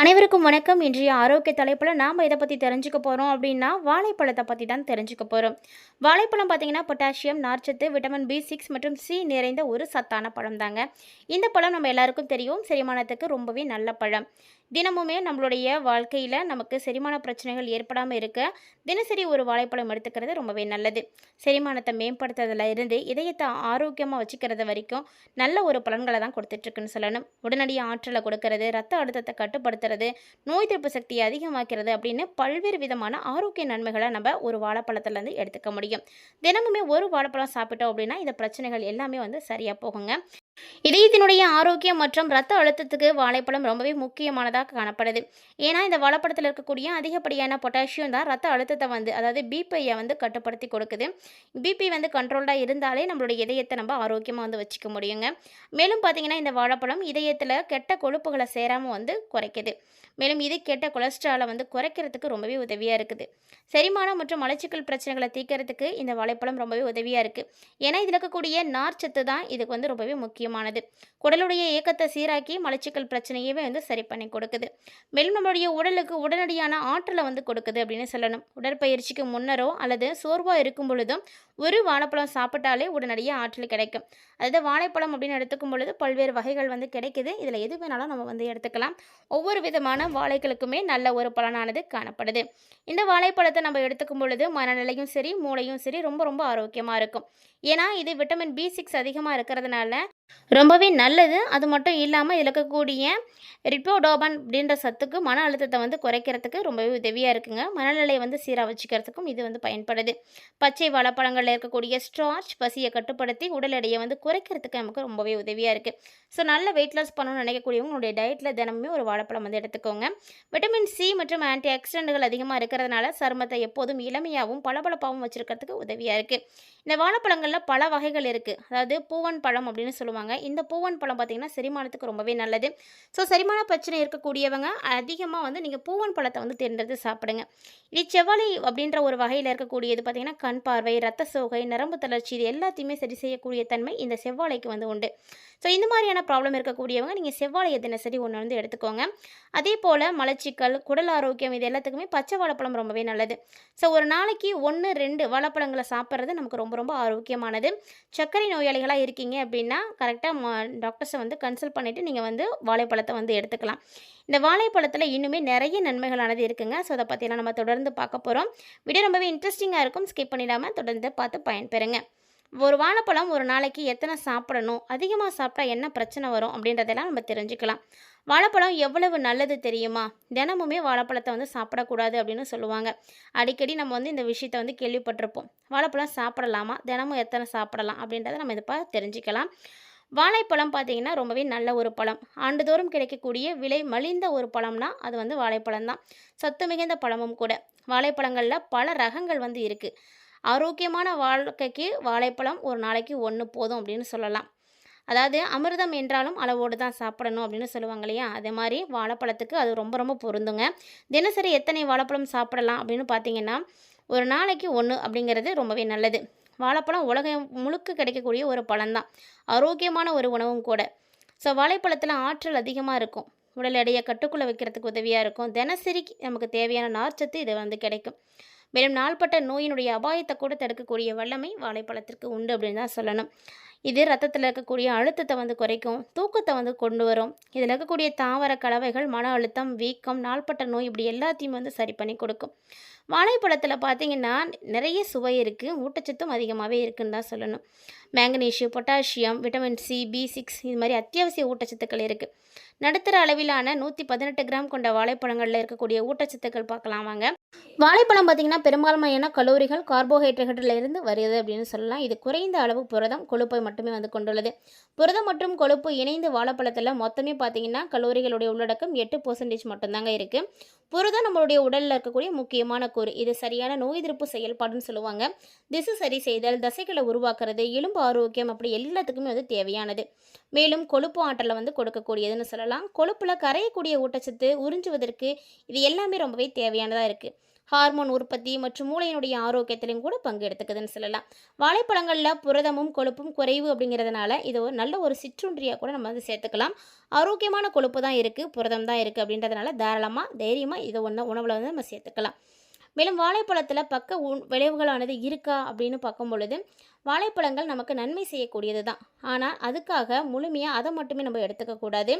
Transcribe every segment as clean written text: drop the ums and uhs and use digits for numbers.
அனைவருக்கும் வணக்கம். இன்றைய ஆரோக்கிய தலைப்பில் நாம் இதை பற்றி தெரிஞ்சுக்க போகிறோம் அப்படின்னா வாழைப்பழத்தை பற்றி தான் தெரிஞ்சுக்க போகிறோம். வாழைப்பழம் பார்த்தீங்கன்னா பொட்டாசியம், நார்ச்சத்து, விட்டமின் B6 மற்றும் சி நிறைந்த ஒரு சத்தான பழம் தாங்க. இந்த பழம் நம்ம எல்லாருக்கும் தெரியும், செரிமானத்துக்கு ரொம்பவே நல்ல பழம். தினமுமே நம்மளுடைய வாழ்க்கையில் நமக்கு செரிமான பிரச்சனைகள் ஏற்படாமல் இருக்க தினசரி ஒரு வாழைப்பழம் எடுத்துக்கிறது ரொம்பவே நல்லது. செரிமானத்தை மேம்படுத்துறதுல இருந்து இதயத்தை ஆரோக்கியமாக வச்சுக்கிறது வரைக்கும் நல்ல ஒரு பலன்களை தான் கொடுத்துட்ருக்குன்னு சொல்லணும். உடனடி ஆற்றலை கொடுக்கறது, ரத்த அழுத்தத்தை கட்டுப்படுத்துறது, நோய் எதிர்ப்பு சக்தியை அதிகமாக்கிறது அப்படின்னு பல்வேறு விதமான ஆரோக்கிய நன்மைகளை நம்ம ஒரு வாழைப்பழத்துலேருந்து எடுத்துக்க முடியும். தினமுமே ஒரு வாழைப்பழம் சாப்பிட்டோம் அப்படின்னா இந்த பிரச்சனைகள் எல்லாமே சரியாக போகுங்க. இதயத்தினுடைய ஆரோக்கியம் மற்றும் ரத்த அழுத்தத்துக்கு வாழைப்பழம் ரொம்பவே முக்கியமானதாக காணப்படுது. ஏன்னா இந்த வாழைப்பழத்தில் இருக்கக்கூடிய அதிகப்படியான பொட்டாசியம் தான் ரத்த அழுத்தத்தை அதாவது பிபியை கட்டுப்படுத்தி கொடுக்குது. பிபி கண்ட்ரோல்டாக இருந்தாலே நம்மளுடைய இதயத்தை நம்ம ஆரோக்கியமாக வச்சுக்க முடியுங்க. மேலும் பார்த்தீங்கன்னா இந்த வாழைப்பழம் இதயத்தில் கெட்ட கொழுப்புகளை சேராமல் குறைக்குது. மேலும் இது கெட்ட கொலஸ்ட்ராலை குறைக்கிறதுக்கு ரொம்பவே உதவியாக இருக்குது. செரிமானம் மற்றும் மலச்சிக்கல் பிரச்சனைகளை தீர்க்கறதுக்கு இந்த வாழைப்பழம் ரொம்பவே உதவியாக இருக்குது. ஏன்னா இதில் இருக்கக்கூடிய நார்ச்சத்து தான் இதுக்கு ரொம்பவே முக்கியமானது. குடலுடைய இயக்கத்தை சீராக்கி மலச்சிக்கல் பிரச்சனையவே சரி பண்ணி கொடுக்குது. மேலும் நம்மளுடைய உடலுக்கு உடனடியான ஆற்றலை கொடுக்குது அப்படின்னு சொல்லணும். உடற்பயிற்சிக்கு முன்னரோ அல்லது சோர்வாக இருக்கும் பொழுதும் ஒரு வாழைப்பழம் சாப்பிட்டாலே உடனடியாக ஆற்றல் கிடைக்கும். அதாவது வாழைப்பழம் அப்படின்னு எடுத்துக்கும் பொழுது பல்வேறு வகைகள் கிடைக்குது. இதில் எது வேணாலும் நம்ம எடுத்துக்கலாம். ஒவ்வொரு விதமான வாழைகளுக்குமே நல்ல ஒரு பலனானது காணப்படுது. இந்த வாழைப்பழத்தை நம்ம எடுத்துக்கும் பொழுது மனநிலையும் சரி, மூளையும் சரி ரொம்ப ரொம்ப ஆரோக்கியமாக இருக்கும். ஏன்னா இது விட்டமின் B6 அதிகமாக இருக்கிறதுனால ரொம்பவே நல்லது. அது மட்டும் இல்லாமல் இதில் இருக்கக்கூடிய ரிப்போடோபான் அப்படின்ற சத்துக்கு மன அழுத்தத்தை குறைக்கிறதுக்கு ரொம்பவே உதவியாக இருக்குங்க. மனநிலையை சீராக வச்சுக்கிறதுக்கும் இது பயன்படுது. பச்சை வாழைப்பழங்களில் இருக்கக்கூடிய ஸ்டார்ச் பசியை கட்டுப்படுத்தி உடல் எடையை குறைக்கிறதுக்கு நமக்கு ரொம்பவே உதவியாக இருக்குது. ஸோ நல்ல வெயிட் லாஸ் பண்ணணும்னு நினைக்கக்கூடியவங்க உங்களுடைய டயட்டில் தினமுமே ஒரு வாழைப்பழம் எடுத்துக்கோங்க. விட்டமின் சி மற்றும் ஆன்டி ஆக்சிடென்ட்கள் அதிகமாக இருக்கிறதுனால சருமத்தை எப்போதும் இளமையாகவும் பளபளப்பாகவும் வச்சுருக்கிறதுக்கு உதவியாக இருக்குது. இந்த வாழைப்பழங்களில் பல வகைகள் இருக்குது. அதாவது பூவன் பழம் அப்படின்னு சொல்லுவாங்க. இந்த பூவன் பழம் பார்த்திங்கன்னா செரிமானத்துக்கு ரொம்பவே நல்லது. ஸோ செரிமான பிரச்சனை இருக்கக்கூடியவங்க அதிகமாக நீங்கள் பூவன் பழத்தை தேர்ந்தெடுத்து சாப்பிடுங்க. இது செவ்வாழை அப்படின்ற ஒரு வகையில் இருக்கக்கூடியது பார்த்திங்கன்னா கண் பார்வை, ரத்த சோகை, நரம்பு தளர்ச்சி இது எல்லாத்தையுமே சரி செய்யக்கூடிய தன்மை இந்த செவ்வாழைக்கு உண்டு. ஸோ இந்த மாதிரியான ப்ராப்ளம் இருக்கக்கூடியவங்க நீங்கள் செவ்வாழையை தினசரி ஒன்று எடுத்துக்கோங்க. அதே போல் மலச்சிக்கல், குடல் ஆரோக்கியம் இது எல்லாத்துக்குமே பச்சை வாழைப்பழம் ரொம்பவே நல்லது. ஸோ ஒரு நாளைக்கு 1-2 வாழைப்பழங்களை சாப்பிட்றது நமக்கு ரொம்ப ரொம்ப ஆரோக்கியமானது. சர்க்கரை நோயாளிகளாக இருக்கீங்க அப்படின்னா கரெக்டாக டாக்டர்ஸை கன்சல்ட் பண்ணிவிட்டு நீங்கள் வாழைப்பழத்தை எடுத்துக்கலாம். இந்த வாழைப்பழத்தில் இன்னுமே நிறைய நன்மைகளானது இருக்குங்க. ஸோ அதை பற்றிலாம் நம்ம தொடர்ந்து பார்க்க போகிறோம். வீடியோ ரொம்பவே இன்ட்ரெஸ்டிங்காக இருக்கும். ஸ்கிப் பண்ணிடாமல் தொடர்ந்து பார்த்து பயன்பெறுங்க. ஒரு வாழைப்பழம் ஒரு நாளைக்கு எத்தனை சாப்பிடணும், அதிகமாக சாப்பிட்டா என்ன பிரச்சனை வரும் அப்படின்றதெல்லாம் நம்ம தெரிஞ்சுக்கலாம். வாழைப்பழம் எவ்வளவு நல்லது தெரியுமா? தினமுமே வாழைப்பழத்தை சாப்பிடக்கூடாது அப்படின்னு சொல்லுவாங்க. அடிக்கடி நம்ம இந்த விஷயத்தை கேள்விப்பட்டிருப்போம். வாழைப்பழம் சாப்பிடலாமா, தினமும் எத்தனை சாப்பிடலாம் அப்படின்றத நம்ம இதை தெரிஞ்சுக்கலாம். வாழைப்பழம் பார்த்திங்கன்னா ரொம்பவே நல்ல ஒரு பழம். ஆண்டுதோறும் கிடைக்கக்கூடிய விலை மலிந்த ஒரு பழம்னா அது வாழைப்பழம் தான். சத்து மிகுந்த பழமும் கூட. வாழைப்பழங்களில் பல ரகங்கள் இருக்குது. ஆரோக்கியமான வாழ்க்கைக்கு வாழைப்பழம் ஒரு நாளைக்கு 1 போதும் அப்படின்னு சொல்லலாம். அதாவது அமிர்தம் என்றாலும் அளவோடு தான் சாப்பிடணும் அப்படின்னு சொல்லுவாங்க இல்லையா? அதே மாதிரி வாழைப்பழத்துக்கு அது ரொம்ப ரொம்ப பொருந்துங்க. தினசரி எத்தனை வாழைப்பழம் சாப்பிடலாம் அப்படின்னு பார்த்தீங்கன்னா ஒரு நாளைக்கு 1 அப்படிங்கிறது ரொம்பவே நல்லது. வாழைப்பழம் உலகம் முழுக்க கிடைக்கக்கூடிய ஒரு பழம்தான். ஆரோக்கியமான ஒரு உணவும் கூட. ஸோ வாழைப்பழத்தில் ஆற்றல் அதிகமாக இருக்கும். உடல் எடையை கட்டுக்குள்ளே வைக்கிறதுக்கு உதவியாக இருக்கும். தினசரி நமக்கு தேவையான நார்ச்சத்து இது கிடைக்கும். மேலும் நாள்பட்ட நோயினுடைய அபாயத்தை கூட தடுக்கக்கூடிய வல்லமை வாழைப்பழத்திற்கு உண்டு அப்படின்னு தான் சொல்லணும். இது ரத்தத்தில் இருக்கக்கூடிய அழுத்தத்தை குறைக்கும், தூக்கத்தை கொண்டு வரும். இதில் இருக்கக்கூடிய தாவர கலவைகள் மன அழுத்தம், வீக்கம், நாள்பட்ட நோய் இப்படி எல்லாத்தையும் சரி பண்ணி கொடுக்கும். வாழைப்பழத்தில் பார்த்திங்கன்னா நிறைய சுவை இருக்குது, ஊட்டச்சத்தும் அதிகமாகவே இருக்குன்னு தான் சொல்லணும். மேங்கனீஷியம், பொட்டாசியம், விட்டமின் சி, B6 இது மாதிரி அத்தியாவசிய ஊட்டச்சத்துக்கள் இருக்குது. நடுத்தர அளவிலான 118 கிராம் கொண்ட வாழைப்பழங்களில் இருக்கக்கூடிய ஊட்டச்சத்துக்கள் பார்க்கலாம் வாங்க. வாழைப்பழம் பார்த்திங்கன்னா பெரும்பான்மையான கலோரிகள் கார்போஹைட்ரேட்டில் இருந்து வருது அப்படின்னு சொல்லலாம். இது குறைந்த அளவு புரதம், கொழுப்பை மட்டுமே கொண்டுள்ளது. புரதம் மற்றும் கொழுப்பு இணைந்து வாழைப்பழத்தில் மொத்தமே பார்த்திங்கன்னா கலோரிகளுடைய உள்ளடக்கம் 8% மட்டும்தாங்க இருக்குது. புரதம் நம்மளுடைய உடலில் இருக்கக்கூடிய முக்கியமான கூறு. இது சரியான நோய் எதிர்ப்பு செயல்பாடுன்னு சொல்லுவாங்க. திசு சரி செய்தல், தசைகளை உருவாக்குறது, எலும்பு ஆரோக்கியம் அப்படி எல்லாத்துக்குமே தேவையானது. மேலும் கொழுப்பு ஆற்றலை கொடுக்கக்கூடியதுன்னு சொல்லலாம். கொழுப்பில் கரையக்கூடிய ஊட்டச்சத்து உறிஞ்சுவதற்கு இது எல்லாமே ரொம்பவே தேவையானதாக இருக்குது. ஹார்மோன் உற்பத்தி மற்றும் மூளையினுடைய ஆரோக்கியத்திலையும் கூட பங்கு எடுத்துக்குதுன்னு சொல்லலாம். வாழைப்பழங்களில் புரதமும் கொழுப்பும் குறைவு அப்படிங்கிறதுனால இது ஒரு நல்ல ஒரு சிற்றுண்டியாக கூட நம்ம வந்து சேர்த்துக்கலாம். ஆரோக்கியமான கொழுப்பு தான் இருக்குது, புரதம் தான் இருக்குது அப்படின்றதுனால தாராளமாக தைரியமாக இதை உணவில் வந்து நம்ம சேர்த்துக்கலாம். மேலும் வாழைப்பழத்தில் பக்க விளைவுகளானது இருக்கா அப்படின்னு பார்க்கும் பொழுது வாழைப்பழங்கள் நமக்கு நன்மை செய்யக்கூடியது தான். ஆனால் அதுக்காக முழுமையாக அதை மட்டுமே நம்ம எடுத்துக்கக்கூடாது.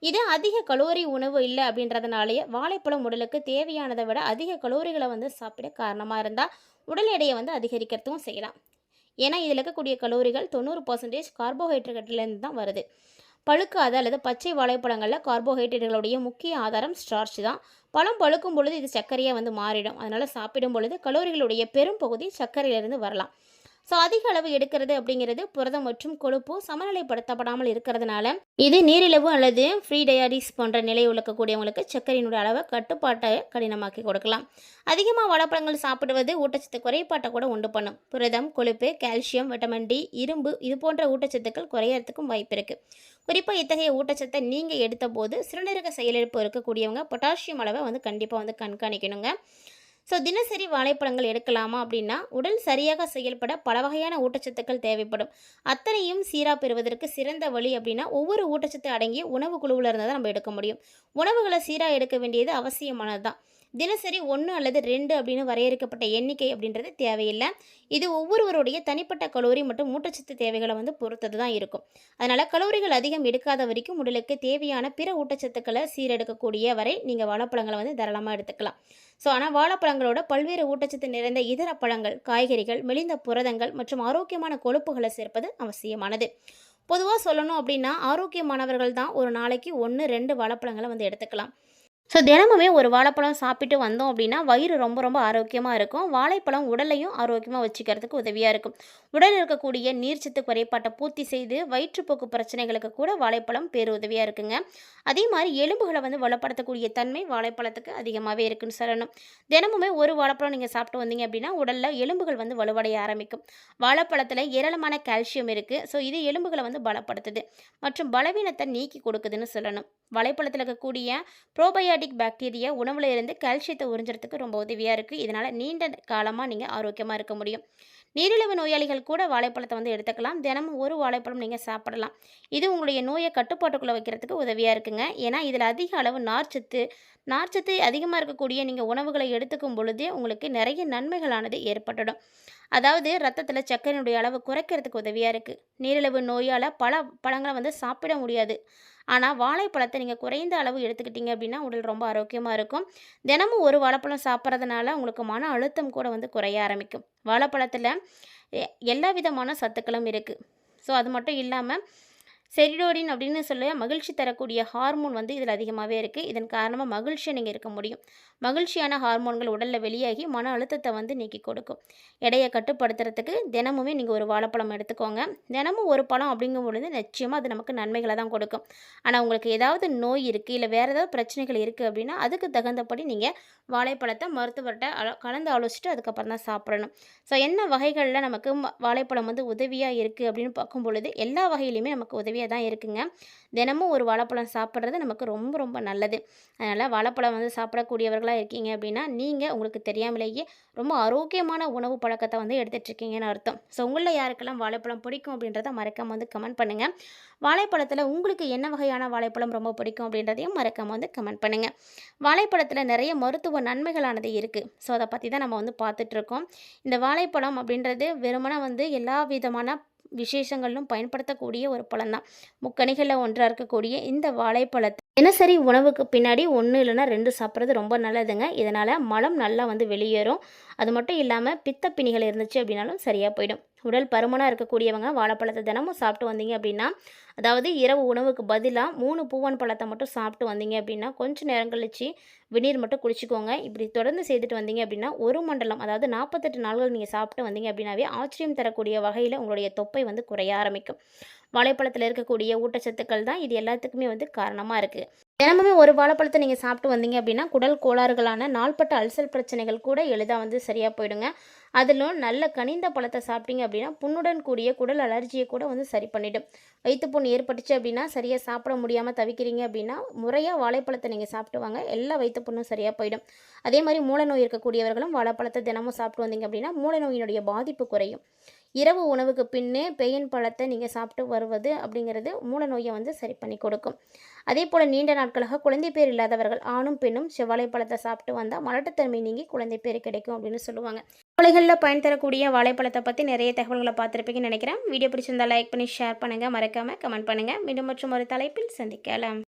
இது அதிக கலோரி உணவு இல்லை அப்படின்றதுனாலேயே வாழைப்பழம் உடலுக்கு தேவையானதை விட அதிக கலோரிகளை வந்து சாப்பிட காரணமாக இருந்தால் உடல் எடையை வந்து அதிகரிக்கிறதுக்கும் செய்யலாம். ஏன்னா இதில் இருக்கக்கூடிய கலோரிகள் 90% கார்போஹைட்ரேட்லேருந்து தான் வருது. பழுக்காத அல்லது பச்சை வாழைப்பழங்களில் கார்போஹைட்ரேட்டுகளுடைய முக்கிய ஆதாரம் ஸ்டார்ச் தான். பழம் பழுக்கும் பொழுது இது சர்க்கரையாக வந்து மாறிடும். அதனால் சாப்பிடும் பொழுது கலோரிகளுடைய பெரும் பகுதி சர்க்கரையிலிருந்து வரலாம். ஸோ அதிக அளவு எடுக்கிறது அப்படிங்கிறது புரதம் மற்றும் கொழுப்பு சமநிலைப்படுத்தப்படாமல் இருக்கிறதுனால இது நீரிழிவு அல்லது ஃப்ரீ டயாரிஸ் போன்ற நிலை இருக்கக்கூடியவங்களுக்கு சர்க்கரையினுடைய அளவை கட்டுப்பாட்டை கடினமாக்கி கொடுக்கலாம். அதிகமாக வாழைப்பழங்கள் சாப்பிடுவது ஊட்டச்சத்து குறைபாட்டை கூட உண்டு பண்ணும். புரதம், கொழுப்பு, கால்சியம், விட்டமின் டி, இரும்பு இது போன்ற ஊட்டச்சத்துக்கள் குறையறதுக்கும் வாய்ப்பு இருக்குது. குறிப்பாக இத்தகைய ஊட்டச்சத்தை நீங்கள் எடுத்த போது சிறுநீரக செயலிழப்பு இருக்கக்கூடியவங்க பொட்டாசியம் அளவை வந்து கண்டிப்பாக வந்து கண்காணிக்கணுங்க. ஸோ தினசரி வாழைப்பழங்கள் எடுக்கலாமா அப்படின்னா உடல் சரியாக செயல்பட பல வகையான ஊட்டச்சத்துக்கள் தேவைப்படும். அத்தனையும் சீராக பெறுவதற்கு சிறந்த வழி அப்படின்னா ஒவ்வொரு ஊட்டச்சத்து அடங்கிய உணவு குழுவில் இருந்தால் தான் நம்ம எடுக்க முடியும். உணவுகளை சீராக எடுக்க வேண்டியது அவசியமானது தான். தினசரி 1 அல்லது 2 அப்படின்னு வரையறுக்கப்பட்ட எண்ணிக்கை அப்படின்றது தேவையில்லை. இது ஒவ்வொருவருடைய தனிப்பட்ட கலோரி மற்றும் ஊட்டச்சத்து தேவைகளை வந்து பொறுத்தது தான் இருக்கும். அதனால் கலோரிகள் அதிகம் எடுக்காத வரைக்கும் உடலுக்கு தேவையான பிற ஊட்டச்சத்துக்களை சீரெடுக்கக்கூடிய வரை நீங்கள் வாழைப்பழங்களை வந்து தாராளமாக எடுத்துக்கலாம். ஸோ ஆனால் வாழைப்பழங்களோட பல்வேறு ஊட்டச்சத்து நிறைந்த இதர பழங்கள், காய்கறிகள், மெலிந்த புரதங்கள் மற்றும் ஆரோக்கியமான கொழுப்புகளை சேர்ப்பது அவசியமானது. பொதுவாக சொல்லணும் அப்படின்னா ஆரோக்கியமானவர்கள் தான் ஒரு நாளைக்கு 1-2 வாழைப்பழங்களை வந்து எடுத்துக்கலாம். ஸோ தினமுமே ஒரு வாழைப்பழம் சாப்பிட்டு வந்தோம் அப்படின்னா வயிறு ரொம்ப ரொம்ப ஆரோக்கியமாக இருக்கும். வாழைப்பழம் உடலையும் ஆரோக்கியமாக வச்சுக்கிறதுக்கு உதவியாக இருக்கும். உடலில் இருக்கக்கூடிய நீர்ச்சத்து குறைபாட்டை பூர்த்தி செய்து வயிற்றுப்போக்கு பிரச்சனைகளுக்கு கூட வாழைப்பழம் பேருதவியாக இருக்குங்க. அதே மாதிரி எலும்புகளை வந்து வளப்படுத்தக்கூடிய தன்மை வாழைப்பழத்துக்கு அதிகமாகவே இருக்குன்னு சொல்லணும். தினமுமே ஒரு வாழைப்பழம் நீங்கள் சாப்பிட்டு வந்தீங்க அப்படின்னா உடலில் எலும்புகள் வந்து வலுவடைய ஆரம்பிக்கும். வாழைப்பழத்தில் ஏராளமான கால்சியம் இருக்குது. ஸோ இது எலும்புகளை வந்து பலப்படுத்துது மற்றும் பலவீனத்தை நீக்கி கொடுக்குதுன்னு சொல்லணும். வாழைப்பழத்தில் இருக்கக்கூடிய ப்ரோபயாட்டிக் பாக்டீரியா உணவில் இருந்து கால்சியத்தை உறிஞ்சுறதுக்கு ரொம்ப உதவியாக இருக்குது. இதனால் நீண்ட காலமாக நீங்கள் ஆரோக்கியமாக இருக்க முடியும். நீரிழிவு நோயாளிகள் கூட வாழைப்பழத்தை வந்து எடுத்துக்கலாம். தினமும் ஒரு வாழைப்பழம் நீங்கள் சாப்பிடலாம். இது உங்களுடைய நோயை கட்டுப்பாட்டுக்குள்ளே வைக்கிறதுக்கு உதவியாக இருக்குங்க. ஏன்னா இதில் அதிக அளவு நார்ச்சத்து அதிகமாக இருக்கக்கூடிய நீங்கள் உணவுகளை எடுத்துக்கும் பொழுதே உங்களுக்கு நிறைய நன்மைகளானது ஏற்பட்டுடும். அதாவது ரத்தத்தில் சர்க்கரையினுடைய அளவு குறைக்கிறதுக்கு உதவியாக இருக்குது. நீரிழிவு நோயால் பல பழங்களை வந்து சாப்பிட முடியாது. ஆனால் வாழைப்பழத்தை நீங்கள் குறைந்த அளவு எடுத்துக்கிட்டீங்க அப்படின்னா உடல் ரொம்ப ஆரோக்கியமாக இருக்கும். தினமும் ஒரு வாழைப்பழம் சாப்பிட்றதுனால உங்களுக்கு மன அழுத்தம் கூட வந்து குறைய ஆரம்பிக்கும். வாழைப்பழத்தில் எல்லா விதமான சத்துக்களும் இருக்குது. ஸோ அது மட்டும் இல்லாமல் செரிடோரின் அப்படின்னு சொல்லி மகிழ்ச்சி தரக்கூடிய ஹார்மோன் வந்து இதில் அதிகமாகவே இருக்குது. இதன் காரணமாக மகிழ்ச்சியாக நீங்கள் இருக்க முடியும். மகிழ்ச்சியான ஹார்மோன்கள் உடலில் வெளியாகி மன அழுத்தத்தை வந்து நீக்கி கொடுக்கும். எடையை கட்டுப்படுத்துறதுக்கு தினமுமே நீங்கள் ஒரு வாழைப்பழம் எடுத்துக்கோங்க. தினமும் ஒரு பழம் அப்படிங்கும் பொழுது நிச்சயமாக அது நமக்கு நன்மைகளை தான் கொடுக்கும். ஆனால் உங்களுக்கு ஏதாவது நோய் இருக்குது இல்லை வேறு ஏதாவது பிரச்சனைகள் இருக்குது அப்படின்னா அதுக்கு தகுந்தபடி நீங்கள் வாழைப்பழத்தை மருத்துவர்கிட்ட கலந்து ஆலோசிச்சுட்டு அதுக்கப்புறம் தான் சாப்பிடணும். ஸோ என்ன வகைகளில் நமக்கு வாழைப்பழம் வந்து உதவியாக இருக்குது அப்படின்னு பார்க்கும் பொழுது எல்லா வகையிலையுமே நமக்கு உதவியாக தான் இருக்குங்க. தினமும் ஒரு வாழைப்பழம் சாப்பிட்றது நமக்கு ரொம்ப ரொம்ப நல்லது. அதனால் வாழைப்பழம் வந்து சாப்பிடக்கூடியவர்களாக இருக்கீங்க அப்படின்னா நீங்கள் உங்களுக்கு தெரியாமலேயே ரொம்ப ஆரோக்கியமான உணவு பழக்கத்தை வந்து எடுத்துகிட்ருக்கீங்கன்னு அர்த்தம். ஸோ உங்களில் யாருக்கெல்லாம் வாழைப்பழம் பிடிக்கும் அப்படின்றத மறக்காமல் வந்து கமெண்ட் பண்ணுங்கள். வாழைப்பழத்தில் உங்களுக்கு என்ன வகையான வாழைப்பழம் ரொம்ப பிடிக்கும் அப்படின்றதையும் மறக்காமல் வந்து கமெண்ட் பண்ணுங்கள். வாழைப்பழத்தில் நிறைய மருத்துவ நன்மைகளானது இருக்குது. ஸோ அதை பற்றி தான் நம்ம வந்து பார்த்துட்ருக்கோம். இந்த வாழைப்பழம் அப்படின்றது வெறுமனே வந்து எல்லா விதமான விசேஷங்களிலும் பயன்படுத்தக்கூடிய ஒரு பழம் தான். முக்கணிகளில் ஒன்றாக இருக்கக்கூடிய இந்த வாழைப்பழத்தை தினசரி உணவுக்கு பின்னாடி 1 இல்லைன்னா 2 சாப்பிட்றது ரொம்ப நல்லதுங்க. இதனால் மலம் நல்லா வந்து வெளியேறும். அது மட்டும் இல்லாமல் பித்தப்பிணிகள் இருந்துச்சு அப்படின்னாலும் சரியாக போயிடும். உடல் பருமனாக இருக்கக்கூடியவங்க வாழைப்பழத்தை தினமும் சாப்பிட்டு வந்தீங்க அப்படின்னா, அதாவது இரவு உணவுக்கு பதிலாக 3 பூவன் பழத்தை மட்டும் சாப்பிட்டு வந்தீங்க அப்படின்னா கொஞ்சம் நேரம் கழிச்சு வெந்நீர் மட்டும் குடிச்சிக்கோங்க. இப்படி தொடர்ந்து செய்துட்டு வந்தீங்க அப்படின்னா ஒரு மண்டலம், அதாவது 48 நாள்கள் நீங்கள் சாப்பிட்டு வந்தீங்க அப்படின்னாவே ஆச்சரியம் தரக்கூடிய வகையில் உங்களுடைய தொப்பை வந்து குறைய ஆரம்பிக்கும். வாழைப்பழத்தில் இருக்கக்கூடிய ஊட்டச்சத்துக்கள் தான் இது எல்லாத்துக்குமே வந்து காரணமாக இருக்குது. தினமுமே ஒரு வாழைப்பழத்தை நீங்கள் சாப்பிட்டு வந்தீங்க அப்படின்னா குடல் கோளாறுகளான நாள்பட்ட அல்சர் பிரச்சனைகள் கூட எளிதாக வந்து சரியாக போயிடுங்க. அதிலும் நல்ல கனிந்த பழத்தை சாப்பிட்டீங்க அப்படின்னா புண்ணுடன் கூடிய குடல் அலர்ஜியை கூட வந்து சரி பண்ணிடும். வயிற்றுப்புண் ஏற்பட்டுச்சு அப்படின்னா சரியாக சாப்பிட முடியாமல் தவிக்கிறீங்க அப்படின்னா முறையாக வாழைப்பழத்தை நீங்கள் சாப்பிட்டு வாங்க, எல்லா வயிற்றுப்புண்ணும் சரியாக போயிடும். அதே மாதிரி மூல நோய் இருக்கக்கூடியவர்களும் வாழைப்பழத்தை தினமும் சாப்பிட்டு வந்தீங்க அப்படின்னா மூல நோயினுடைய பாதிப்பு குறையும். இரவு உணவுக்கு பின்னே பேயன் பழத்தை நீங்கள் சாப்பிட்டு வருவது அப்படிங்கிறது மூல நோயை வந்து சரி பண்ணி கொடுக்கும். அதே போல் நீண்ட நாட்களாக குழந்தை பேர் இல்லாதவர்கள் ஆணும் பெண்ணும் செவ்வாழை பழத்தை சாப்பிட்டு வந்தால் மலட்டுத்தன்மை நீங்கி குழந்தை பேர் கிடைக்கும் அப்படின்னு சொல்லுவாங்க. கொலைகளில் பயன் தரக்கூடிய வாழைப்பழத்தை பற்றி நிறைய தகவல்களை பார்த்துருப்பீங்கன்னு நினைக்கிறேன். வீடியோ பிடிச்சிருந்தா லைக் பண்ணி ஷேர் பண்ணுங்கள், மறக்காமல் கமெண்ட் பண்ணுங்கள். மீண்டும் மற்றும் ஒரு தலைப்பில் சந்திக்கலாம்.